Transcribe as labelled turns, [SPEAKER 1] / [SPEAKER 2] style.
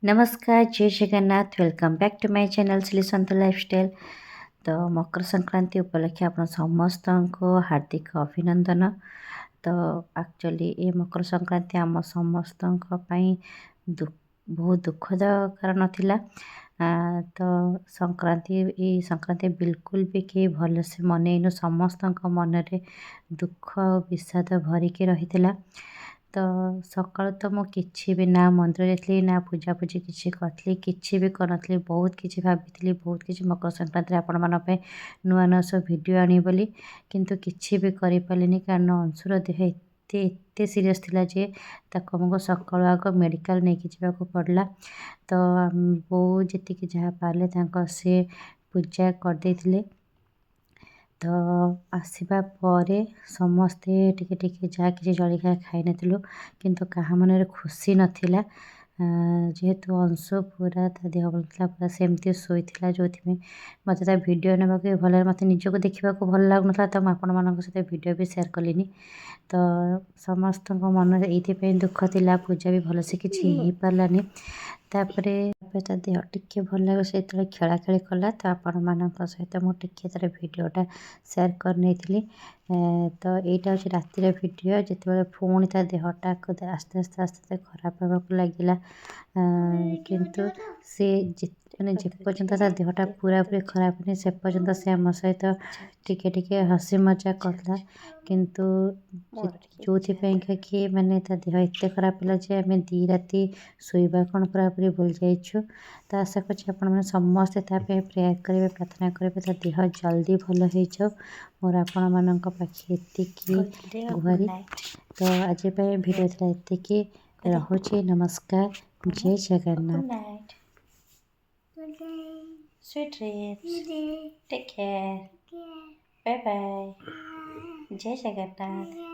[SPEAKER 1] नमस्कार, जय Jagannath. Welcome back to my channel Srisant lifestyle. तो मकर संक्रांति उपलक्षे आप समस्त को हार्दिक अभिनंदन। तो एक्चुअली ये मकर संक्रांति आम समस्त बहुत दुखद कारण थिला। तो संक्रांति ये संक्रांति बिल्कुल भी कहीं भलसे मनईनु समस्त मन दुख विषाद भरिकी रही। तो सकाळु तो मु किछि भी ना मंदिर जाइली ना पूजापूजी किछि करथली किछि भी करनथली। बहुत किछि भाबिथली बहुत किछि मकर संक्रांति आपण मान पे नुआ नुआ सब वीडियो आनी बोली, किंतु किछि भी करि पालिनी कारण अंशुर देह एते एते सीरियस थिला जे ताको हमको सकाळु आग मेडिकल नेकी जाबाको पड़ला। तो बो जेतिकी जहाँ पाले तांको से पूजा कर देथिले। तो आसवा परे समस्ते टिके टिके जहाँ किसी जलिखा खाई नथिलु, किंतु कहा मन खुशी नथिला। जेहेतु अंशु पूरा ता देह भल था पूरा सेमती शोला जो मत भिडियो ना भल मत निजक देखा भल लगुना। तो आपण सहित भिडियो भी सेयार कलिनी। तो समस्त मन ये दुख थिला, पूजा भी भलसे किसी हो पारानी। तापर ता देह टिके भल लगे से खेला कला। तो आपण मान सहित मुझे तार भिडटा सेयार कर नहीं। तो यहाँ हूँ रातिर भिडियो जिते पुणी ता देहटा आस्ते आस्ते आस्ते खराब होगा लगे। किंतु से जेपर्यंत ता देहटा पूरा पूरी खराब नहीं से पर्यंत से आम सहित टिके टिके हसी मजाक करला। किंतु जो कि माने ता देह एत खराब है जे आम 2 राति शोवा कौन पूरा पूरी भूल जाइछु। तो आशा कर समस्ते प्रेयर करेंगे प्रार्थना करेंगे ता देह जल्दी भल हो जाओ। मोर आपण मान पाखे एतिकी गुहारी। तो आज भिडियो था एतिकी रहुछि। नमस्कार, जय Jagannath. Sweet dreams. Take care. Bye bye. जय जगन्नाथ।